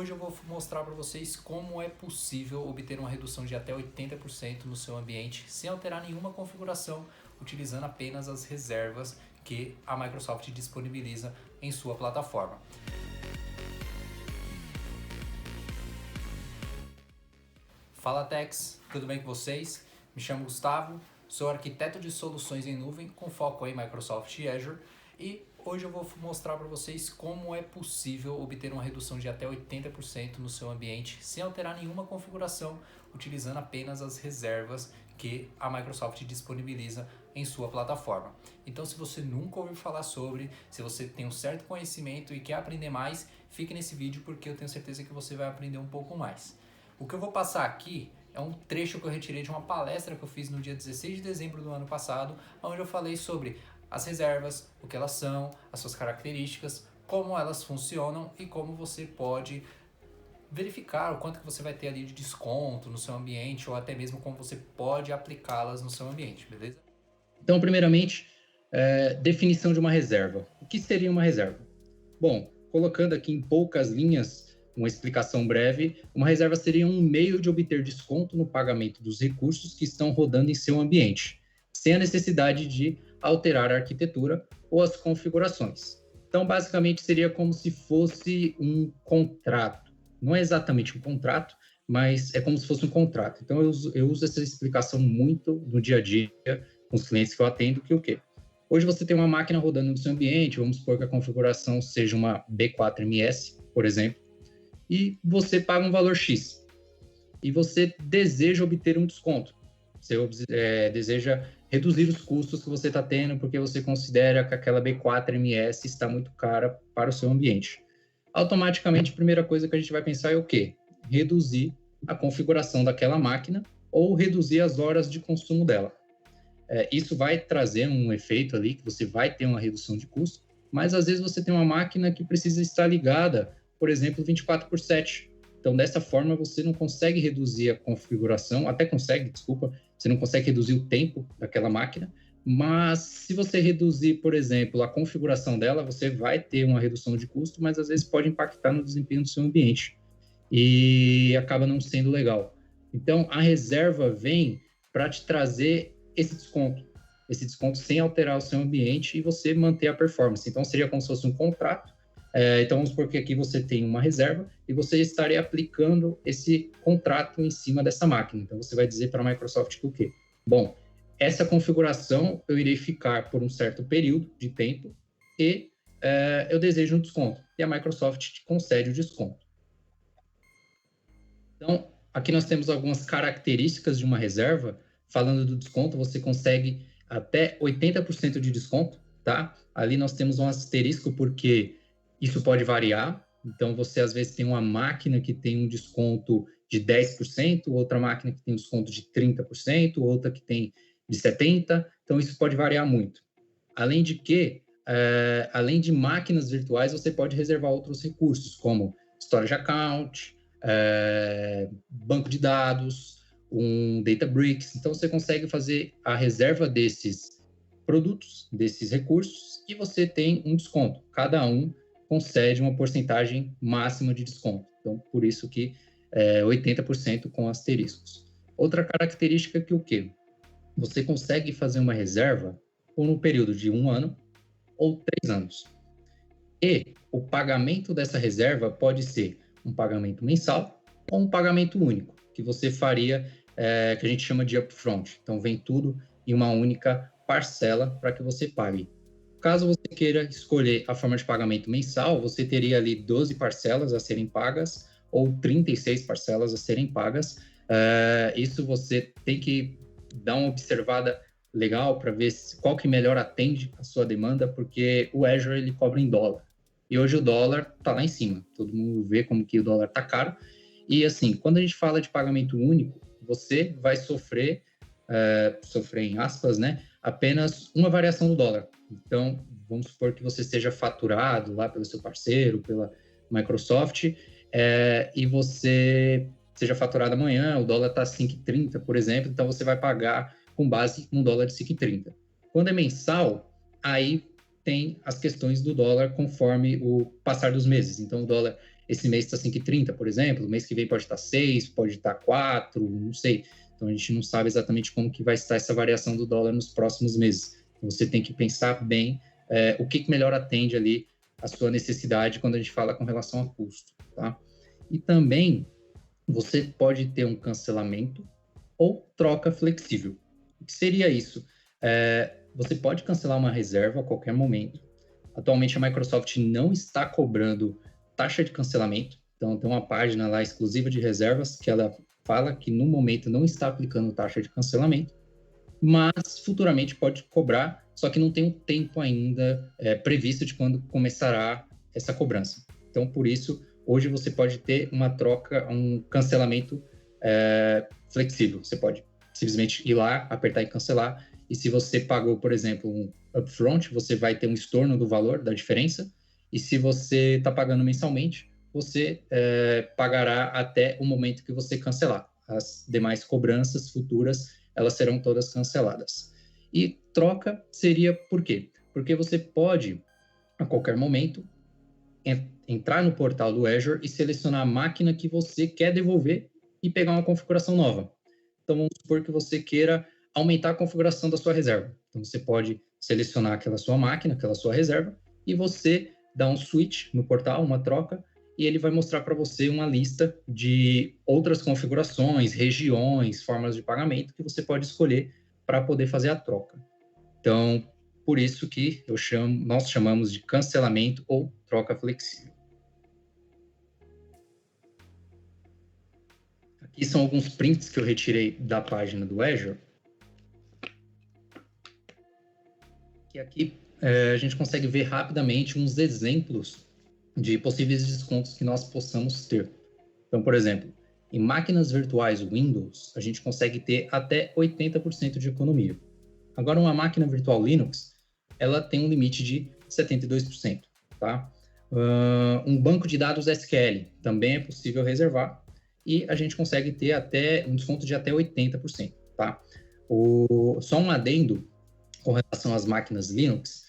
Hoje eu vou mostrar para vocês como é possível obter uma redução de até 80% no seu ambiente sem alterar nenhuma configuração, utilizando apenas as reservas que a Microsoft disponibiliza em sua plataforma. Fala Tex, tudo bem com vocês? Me chamo Gustavo, sou arquiteto de soluções em nuvem com foco em Microsoft e Azure e hoje eu vou mostrar para vocês como é possível obter uma redução de até 80% no seu ambiente sem alterar nenhuma configuração, utilizando apenas as reservas que a Microsoft disponibiliza em sua plataforma. Então, se você nunca ouviu falar sobre, se você tem um certo conhecimento e quer aprender mais, fique nesse vídeo porque eu tenho certeza que você vai aprender um pouco mais. O que eu vou passar aqui é um trecho que eu retirei de uma palestra que eu fiz no dia 16 de dezembro do ano passado, onde eu falei sobre as reservas, o que elas são, as suas características, como elas funcionam e como você pode verificar o quanto que você vai ter ali de desconto no seu ambiente ou até mesmo como você pode aplicá-las no seu ambiente, beleza? Então, primeiramente, definição de uma reserva. O que seria uma reserva? Bom, colocando aqui em poucas linhas, uma explicação breve, uma reserva seria um meio de obter desconto no pagamento dos recursos que estão rodando em seu ambiente, sem a necessidade de alterar a arquitetura ou as configurações. Então, basicamente, seria como se fosse um contrato. Não é exatamente um contrato, mas é como se fosse um contrato. Então, eu uso essa explicação muito no dia a dia com os clientes que eu atendo, que o quê? Hoje você tem uma máquina rodando no seu ambiente, vamos supor que a configuração seja uma B4MS, por exemplo, e você paga um valor X. E você deseja obter um desconto. Você deseja reduzir os custos que você está tendo porque você considera que aquela B4MS está muito cara para o seu ambiente. Automaticamente, a primeira coisa que a gente vai pensar é o quê? Reduzir a configuração daquela máquina ou reduzir as horas de consumo dela. Isso vai trazer um efeito ali, que você vai ter uma redução de custo, mas às vezes você tem uma máquina que precisa estar ligada, por exemplo, 24/7. Então, dessa forma, você não consegue reduzir a configuração, até consegue, desculpa, você não consegue reduzir o tempo daquela máquina, mas se você reduzir, por exemplo, a configuração dela, você vai ter uma redução de custo, mas às vezes pode impactar no desempenho do seu ambiente e acaba não sendo legal. Então, a reserva vem para te trazer esse desconto sem alterar o seu ambiente e você manter a performance. Então, seria como se fosse um contrato. Então, vamos supor que aqui você tem uma reserva e você estaria aplicando esse contrato em cima dessa máquina. Então, você vai dizer para a Microsoft que o quê? Bom, essa configuração eu irei ficar por um certo período de tempo e eu desejo um desconto. E a Microsoft te concede o desconto. Então, aqui nós temos algumas características de uma reserva. Falando do desconto, você consegue até 80% de desconto, tá? Ali nós temos um asterisco porque isso pode variar. Então, você às vezes tem uma máquina que tem um desconto de 10%, outra máquina que tem um desconto de 30%, outra que tem de 70%. Então, isso pode variar muito. Além de que, além de máquinas virtuais, você pode reservar outros recursos, como storage account, banco de dados, um Databricks. Então, você consegue fazer a reserva desses produtos, desses recursos, e você tem um desconto. Cada um concede uma porcentagem máxima de desconto. Então, por isso que 80% com asteriscos. Outra característica que o quê? Você consegue fazer uma reserva por um período de 1 ano ou 3 anos. E o pagamento dessa reserva pode ser um pagamento mensal ou um pagamento único, que você faria, que a gente chama de upfront. Então, vem tudo em uma única parcela para que você pague. Caso você queira escolher a forma de pagamento mensal, você teria ali 12 parcelas a serem pagas ou 36 parcelas a serem pagas. Isso você tem que dar uma observada legal para ver qual que melhor atende a sua demanda, porque o Azure ele cobra em dólar. E hoje o dólar está lá em cima. Todo mundo vê como que o dólar está caro. E assim, quando a gente fala de pagamento único, você vai sofrer em aspas, né, apenas uma variação do dólar. Então, vamos supor que você seja faturado lá pelo seu parceiro, pela Microsoft, e você seja faturado amanhã, o dólar está 5,30, por exemplo, então você vai pagar com base num dólar de 5,30. Quando é mensal, aí tem as questões do dólar conforme o passar dos meses. Então, o dólar esse mês está 5,30, por exemplo, o mês que vem pode estar 6, pode estar 4, não sei. Então, a gente não sabe exatamente como que vai estar essa variação do dólar nos próximos meses. Então, você tem que pensar bem o que melhor atende ali a sua necessidade quando a gente fala com relação a custo, tá? E também você pode ter um cancelamento ou troca flexível. O que seria isso? Você pode cancelar uma reserva a qualquer momento. Atualmente a Microsoft não está cobrando taxa de cancelamento, então tem uma página lá exclusiva de reservas que ela fala que no momento não está aplicando taxa de cancelamento, mas futuramente pode cobrar, só que não tem um tempo ainda previsto de quando começará essa cobrança. Então, por isso, hoje você pode ter uma troca, um cancelamento flexível. Você pode simplesmente ir lá, apertar e cancelar, e se você pagou, por exemplo, um upfront, você vai ter um estorno do valor, da diferença, e se você está pagando mensalmente, você pagará até o momento que você cancelar. As demais cobranças futuras, elas serão todas canceladas. E troca seria por quê? Porque você pode, a qualquer momento, entrar no portal do Azure e selecionar a máquina que você quer devolver e pegar uma configuração nova. Então, vamos supor que você queira aumentar a configuração da sua reserva. Então, você pode selecionar aquela sua máquina, aquela sua reserva, e você dá um switch no portal, uma troca, e ele vai mostrar para você uma lista de outras configurações, regiões, formas de pagamento que você pode escolher para poder fazer a troca. Então, por isso que nós chamamos de cancelamento ou troca flexível. Aqui são alguns prints que eu retirei da página do Azure. Que aqui a gente consegue ver rapidamente uns exemplos de possíveis descontos que nós possamos ter. Então, por exemplo, em máquinas virtuais Windows, a gente consegue ter até 80% de economia. Agora, uma máquina virtual Linux, ela tem um limite de 72%, tá? Um banco de dados SQL também é possível reservar e a gente consegue ter até um desconto de até 80%, tá? Só um adendo com relação às máquinas Linux,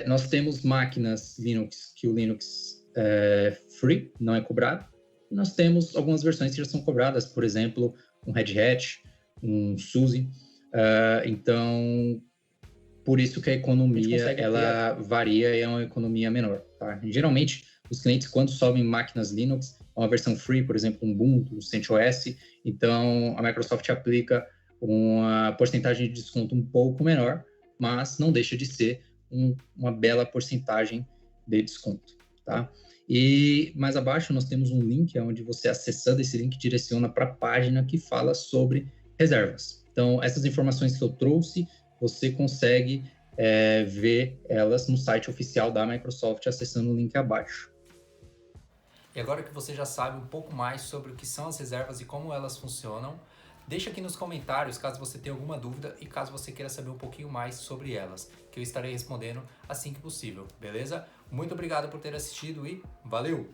nós temos máquinas Linux que o Linux é free, não é cobrado, e nós temos algumas versões que já são cobradas, por exemplo, um Red Hat, um SUSE. Então, por isso que a economia ela varia e é uma economia menor. Tá? Geralmente, os clientes, quando sobem máquinas Linux, uma versão free, por exemplo, um Ubuntu, um CentOS, então a Microsoft aplica uma porcentagem de desconto um pouco menor, mas não deixa de ser uma bela porcentagem de desconto. Tá? E mais abaixo nós temos um link onde você, acessando esse link, direciona para a página que fala sobre reservas. Então, essas informações que eu trouxe, você consegue ver elas no site oficial da Microsoft, acessando o link abaixo. E agora que você já sabe um pouco mais sobre o que são as reservas e como elas funcionam, deixa aqui nos comentários caso você tenha alguma dúvida e caso você queira saber um pouquinho mais sobre elas, que eu estarei respondendo assim que possível, beleza? Muito obrigado por ter assistido e valeu!